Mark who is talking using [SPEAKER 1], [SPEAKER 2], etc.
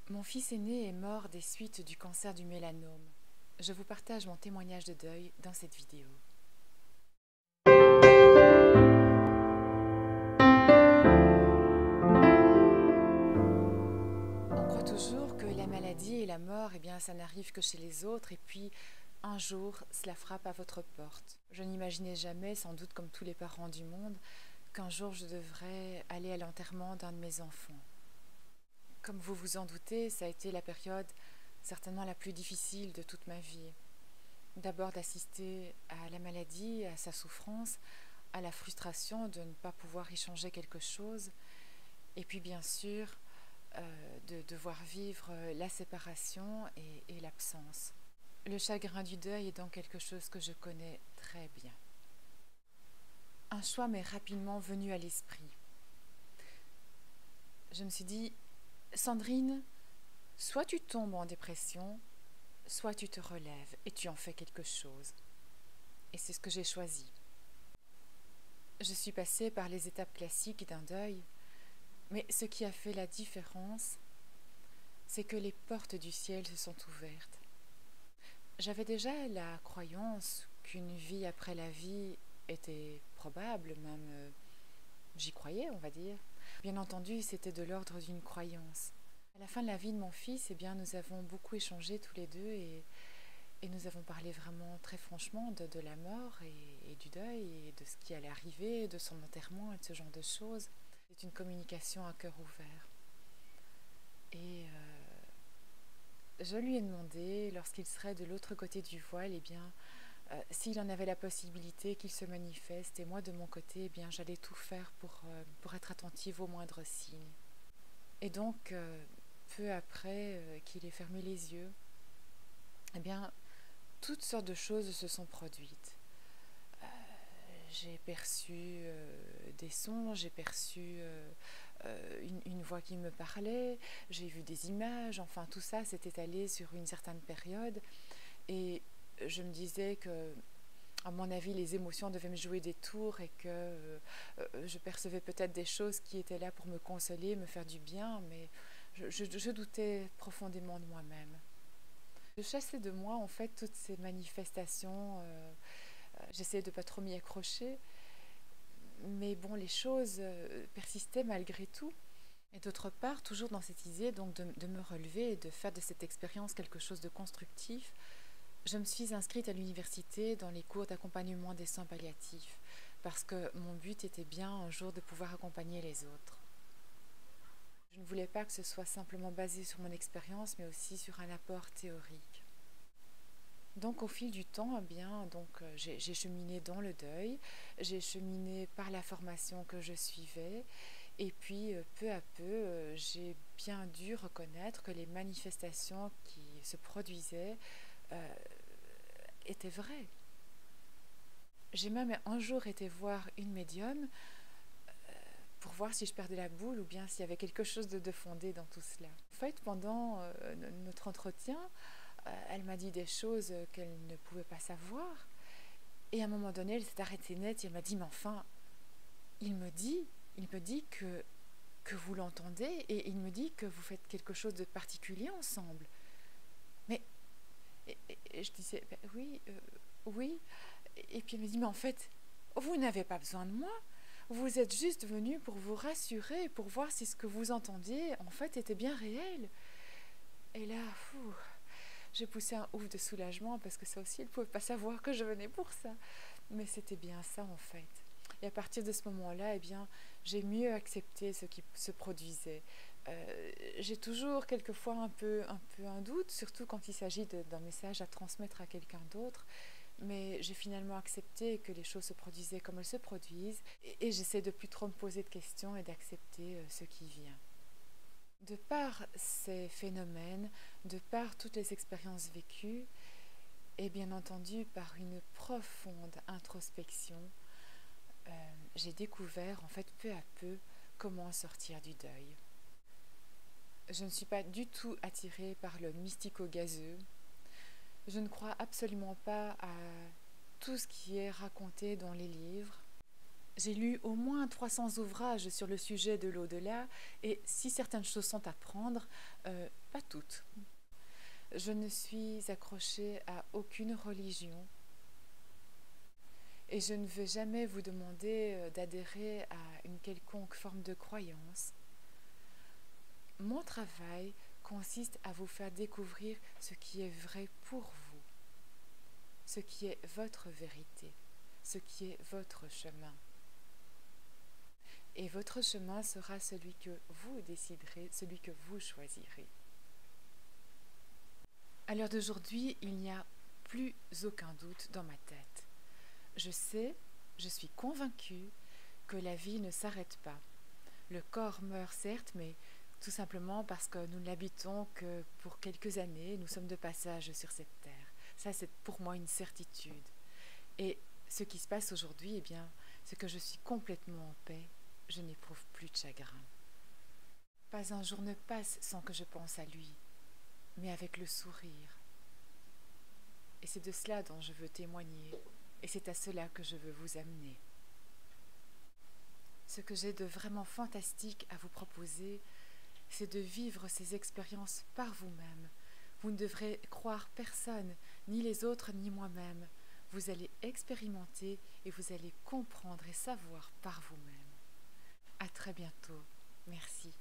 [SPEAKER 1] Mon fils aîné est mort des suites du cancer du mélanome. Je vous partage mon témoignage de deuil dans cette vidéo. On croit toujours que la maladie et la mort, ça n'arrive que chez les autres et puis un jour, cela frappe à votre porte. Je n'imaginais jamais, sans doute comme tous les parents du monde, qu'un jour je devrais aller à l'enterrement d'un de mes enfants. Comme vous vous en doutez, ça a été la période certainement la plus difficile de toute ma vie. D'abord d'assister à la maladie, à sa souffrance, à la frustration de ne pas pouvoir y changer quelque chose, et puis bien sûr de devoir vivre la séparation et l'absence. Le chagrin du deuil est donc quelque chose que je connais très bien. Un choix m'est rapidement venu à l'esprit. Je me suis dit, Sandrine, soit tu tombes en dépression, soit tu te relèves et tu en fais quelque chose. Et c'est ce que j'ai choisi. Je suis passée par les étapes classiques d'un deuil, mais ce qui a fait la différence, c'est que les portes du ciel se sont ouvertes. J'avais déjà la croyance qu'une vie après la vie était probable, même j'y croyais, on va dire. Bien entendu, c'était de l'ordre d'une croyance. À la fin de la vie de mon fils, nous avons beaucoup échangé tous les deux et nous avons parlé vraiment très franchement de la mort et du deuil et de ce qui allait arriver, de son enterrement et de ce genre de choses. C'est une communication à cœur ouvert. Et je lui ai demandé, lorsqu'il serait de l'autre côté du voile, s'il en avait la possibilité qu'il se manifeste. Et moi, de mon côté, j'allais tout faire pour être attentive aux moindres signes. Et donc, peu après qu'il ait fermé les yeux, toutes sortes de choses se sont produites. J'ai perçu des sons, j'ai perçu une voix qui me parlait, j'ai vu des images, enfin tout ça s'est étalé sur une certaine période et je me disais que, à mon avis, les émotions devaient me jouer des tours et que je percevais peut-être des choses qui étaient là pour me consoler, me faire du bien, mais je doutais profondément de moi-même. Je chassais de moi en fait toutes ces manifestations, j'essayais de ne pas trop m'y accrocher, mais bon, les choses persistaient malgré tout. Et d'autre part, toujours dans cette idée donc de me relever et de faire de cette expérience quelque chose de constructif, je me suis inscrite à l'université dans les cours d'accompagnement des soins palliatifs, parce que mon but était bien un jour de pouvoir accompagner les autres. Je ne voulais pas que ce soit simplement basé sur mon expérience, mais aussi sur un apport théorique. Donc au fil du temps, j'ai cheminé dans le deuil, j'ai cheminé par la formation que je suivais, et puis peu à peu, j'ai bien dû reconnaître que les manifestations qui se produisaient étaient vraies. J'ai même un jour été voir une médium pour voir si je perdais la boule ou bien s'il y avait quelque chose de fondé dans tout cela. En fait, pendant notre entretien, elle m'a dit des choses qu'elle ne pouvait pas savoir. Et à un moment donné, elle s'est arrêtée net et elle m'a dit, mais enfin, il me dit que vous l'entendez et il me dit que vous faites quelque chose de particulier ensemble. Mais et je disais, ben oui, oui. Et puis elle me dit, mais en fait, vous n'avez pas besoin de moi. Vous êtes juste venu pour vous rassurer, pour voir si ce que vous entendiez, en fait, était bien réel. Et là, j'ai poussé un ouf de soulagement parce que ça aussi, elle ne pouvait pas savoir que je venais pour ça. Mais c'était bien ça, en fait. Et à partir de ce moment-là, j'ai mieux accepté ce qui se produisait. J'ai toujours quelquefois un peu un doute, surtout quand il s'agit d'un message à transmettre à quelqu'un d'autre. Mais j'ai finalement accepté que les choses se produisaient comme elles se produisent et j'essaie de plus trop me poser de questions et d'accepter ce qui vient. De par ces phénomènes, de par toutes les expériences vécues et bien entendu par une profonde introspection, j'ai découvert en fait peu à peu comment sortir du deuil. Je ne suis pas du tout attirée par le mystico-gazeux. Je ne crois absolument pas à tout ce qui est raconté dans les livres. J'ai lu au moins 300 ouvrages sur le sujet de l'au-delà et si certaines choses sont à prendre, pas toutes. Je ne suis accrochée à aucune religion et je ne vais jamais vous demander d'adhérer à une quelconque forme de croyance. Mon travail consiste à vous faire découvrir ce qui est vrai pour vous, ce qui est votre vérité, ce qui est votre chemin. Et votre chemin sera celui que vous déciderez, celui que vous choisirez. À l'heure d'aujourd'hui, il n'y a plus aucun doute dans ma tête. Je sais, je suis convaincue que la vie ne s'arrête pas. Le corps meurt certes, mais tout simplement parce que nous n'habitons que pour quelques années, nous sommes de passage sur cette terre. Ça, c'est pour moi une certitude. Et ce qui se passe aujourd'hui, eh bien, c'est que je suis complètement en paix. Je n'éprouve plus de chagrin. Pas un jour ne passe sans que je pense à lui, mais avec le sourire. Et c'est de cela dont je veux témoigner, et c'est à cela que je veux vous amener. Ce que j'ai de vraiment fantastique à vous proposer, c'est de vivre ces expériences par vous-même. Vous ne devrez croire personne, ni les autres, ni moi-même. Vous allez expérimenter et vous allez comprendre et savoir par vous-même. À très bientôt. Merci.